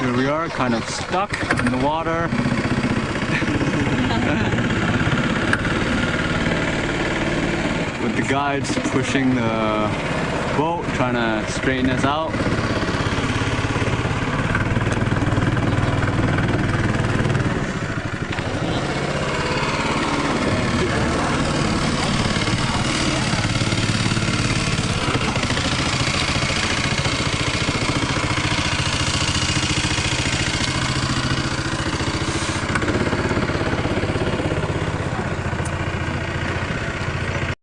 Here we are, kind of stuck in the water. With the guides pushing the boat, trying to straighten us out.